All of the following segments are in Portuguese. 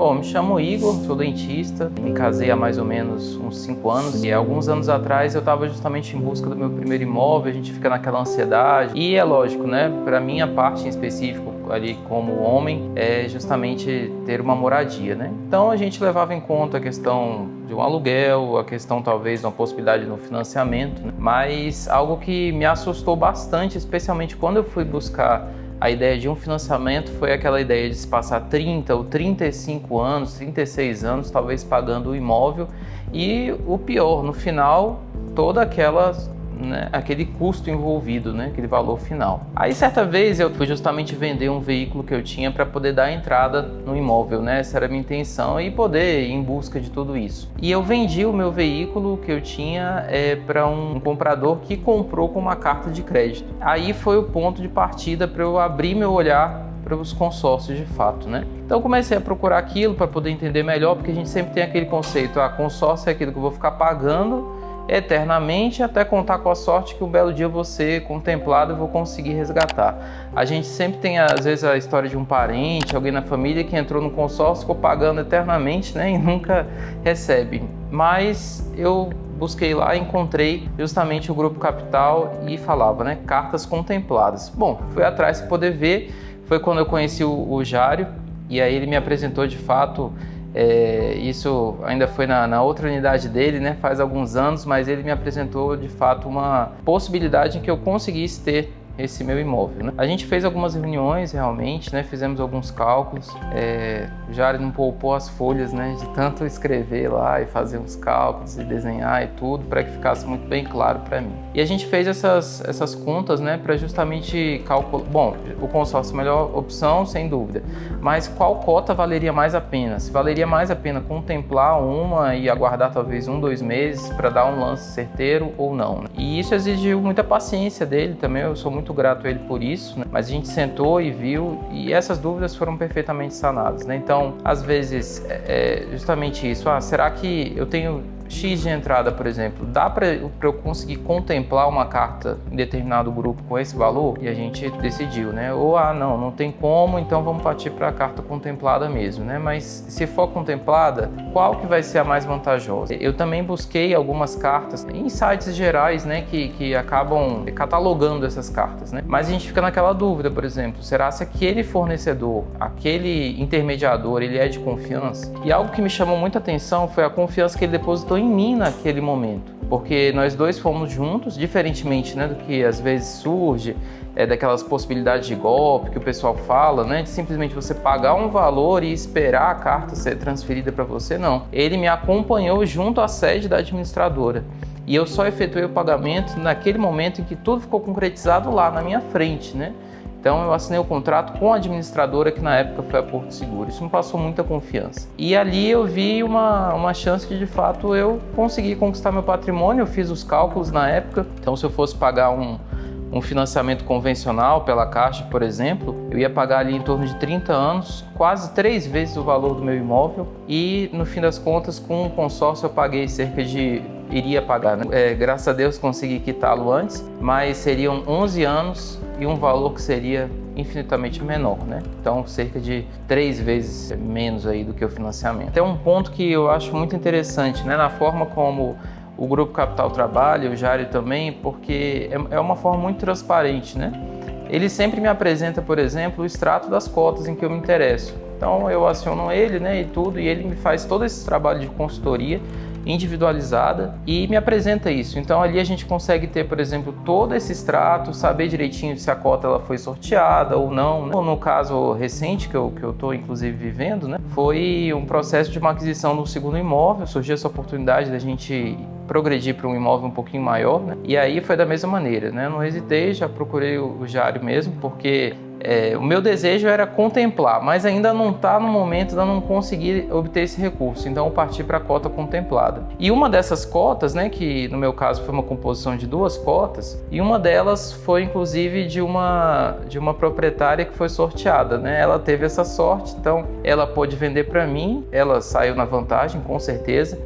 Bom, me chamo Igor, sou dentista, me casei há mais ou menos uns 5 anos e alguns anos atrás eu estava justamente em busca do meu primeiro imóvel, a gente fica naquela ansiedade e é lógico, né, para minha parte em específico ali como homem é justamente ter uma moradia, né? Então a gente levava em conta a questão de um aluguel, a questão talvez de uma possibilidade de um financiamento, né? Mas algo que me assustou bastante, especialmente quando eu fui buscar a ideia de um financiamento, foi aquela ideia de se passar 30 ou 35 anos, 36 anos, talvez pagando o imóvel e o pior, no final, toda aquela, né, aquele custo envolvido, né, aquele valor final. Aí certa vez eu fui justamente vender um veículo que eu tinha para poder dar entrada no imóvel, né, essa era a minha intenção e poder ir em busca de tudo isso. E eu vendi o meu veículo que eu tinha para um comprador que comprou com uma carta de crédito. Aí foi o ponto de partida para eu abrir meu olhar para os consórcios de fato, né? Então eu comecei a procurar aquilo para poder entender melhor, porque a gente sempre tem aquele conceito, consórcio é aquilo que eu vou ficar pagando eternamente até contar com a sorte que um belo dia eu vou ser contemplado e vou conseguir resgatar. A gente sempre tem às vezes a história de um parente, alguém na família que entrou no consórcio, ficou pagando eternamente, né, e nunca recebe. Mas eu busquei lá e encontrei justamente o Grupo Capital e falava, né, cartas contempladas. Bom, fui atrás para poder ver, foi quando eu conheci o Jário e aí ele me apresentou de fato. Isso ainda foi na outra unidade dele, né, faz alguns anos, mas ele me apresentou de fato uma possibilidade em que eu conseguisse ter esse meu imóvel, né? A gente fez algumas reuniões realmente, né, fizemos alguns cálculos, já não poupou as folhas, né, de tanto escrever lá e fazer uns cálculos e desenhar e tudo para que ficasse muito bem claro para mim. E a gente fez essas contas, né, para justamente calcular, bom, o consórcio é a melhor opção sem dúvida, mas qual cota valeria mais a pena? Se valeria mais a pena contemplar uma e aguardar talvez 1-2 meses para dar um lance certeiro ou não, né? E isso exigiu muita paciência dele também, eu sou muito grato a ele por isso, né? Mas a gente sentou e viu e essas dúvidas foram perfeitamente sanadas, né? Então, às vezes, justamente isso, será que eu tenho X de entrada, por exemplo, dá para eu conseguir contemplar uma carta em determinado grupo com esse valor? E a gente decidiu, né? Ou, não tem como, então vamos partir para a carta contemplada mesmo, né? Mas se for contemplada, qual que vai ser a mais vantajosa? Eu também busquei algumas cartas em sites gerais, né, que acabam catalogando essas cartas, né? Mas a gente fica naquela dúvida, por exemplo, será se aquele fornecedor, aquele intermediador, ele é de confiança? E algo que me chamou muita atenção foi a confiança que ele depositou em mim naquele momento, porque nós dois fomos juntos, diferentemente, né, do que às vezes surge, daquelas possibilidades de golpe que o pessoal fala, né, de simplesmente você pagar um valor e esperar a carta ser transferida para você, não. Ele me acompanhou junto à sede da administradora e eu só efetuei o pagamento naquele momento em que tudo ficou concretizado lá na minha frente, né? Então eu assinei o contrato com a administradora que na época foi a Porto Seguro. Isso me passou muita confiança. E ali eu vi uma chance de fato eu conseguir conquistar meu patrimônio. Eu fiz os cálculos na época. Então se eu fosse pagar um financiamento convencional pela Caixa, por exemplo, eu ia pagar ali em torno de 30 anos, quase 3 vezes o valor do meu imóvel. E no fim das contas, com o consórcio eu paguei iria pagar, né? Graças a Deus consegui quitá-lo antes, mas seriam 11 anos e um valor que seria infinitamente menor, né? Então cerca de 3 vezes menos aí do que o financiamento. É um ponto que eu acho muito interessante, né? Na forma como o Grupo Capital trabalha, o Jário também, porque é uma forma muito transparente, né? Ele sempre me apresenta, por exemplo, o extrato das cotas em que eu me interesso. Então eu aciono ele, né, e ele me faz todo esse trabalho de consultoria individualizada e me apresenta isso. Então ali a gente consegue ter, por exemplo, todo esse extrato, saber direitinho se a cota ela foi sorteada ou não, né? No caso recente que eu estou inclusive vivendo, né, foi um processo de uma aquisição do segundo imóvel, surgiu essa oportunidade da gente progredir para um imóvel um pouquinho maior, né? E aí foi da mesma maneira, né? Não hesitei, já procurei o Jário mesmo, porque o meu desejo era contemplar, mas ainda não está no momento de eu não conseguir obter esse recurso, então eu parti para a cota contemplada. E uma dessas cotas, né, que no meu caso foi uma composição de 2 cotas, e uma delas foi inclusive de uma proprietária que foi sorteada, né? Ela teve essa sorte, então ela pôde vender para mim, ela saiu na vantagem, com certeza.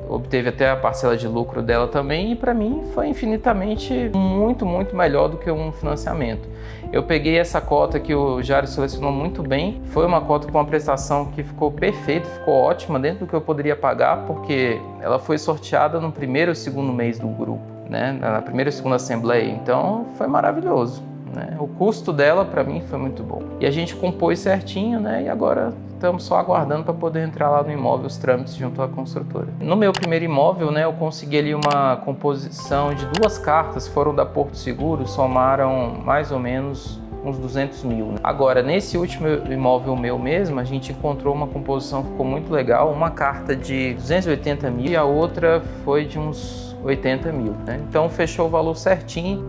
obteve até a parcela de lucro dela também, e para mim foi infinitamente muito melhor do que um financiamento. Eu peguei essa cota que o Jário selecionou muito bem, foi uma cota com uma prestação que ficou perfeita, ficou ótima, dentro do que eu poderia pagar, porque ela foi sorteada no primeiro e segundo mês do grupo, né? Na primeira e segunda assembleia, então foi maravilhoso, né? O custo dela para mim foi muito bom. E a gente compôs certinho, né? E agora estamos só aguardando para poder entrar lá no imóvel, os trâmites junto à construtora. No meu primeiro imóvel, né, eu consegui ali uma composição de 2 cartas, foram da Porto Seguro, somaram mais ou menos uns 200 mil. Agora, nesse último imóvel meu mesmo, a gente encontrou uma composição que ficou muito legal, uma carta de 280 mil e a outra foi de uns 80 mil, né? Então fechou o valor certinho,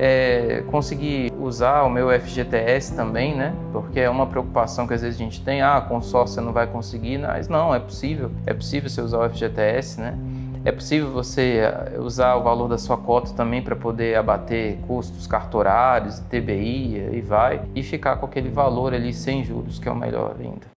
consegui usar o meu FGTS também, né? Porque é uma preocupação que às vezes a gente tem, consórcio você não vai conseguir, mas não, é possível você usar o FGTS, né? É possível você usar o valor da sua cota também para poder abater custos cartorários, TBI e ficar com aquele valor ali sem juros, que é o melhor ainda.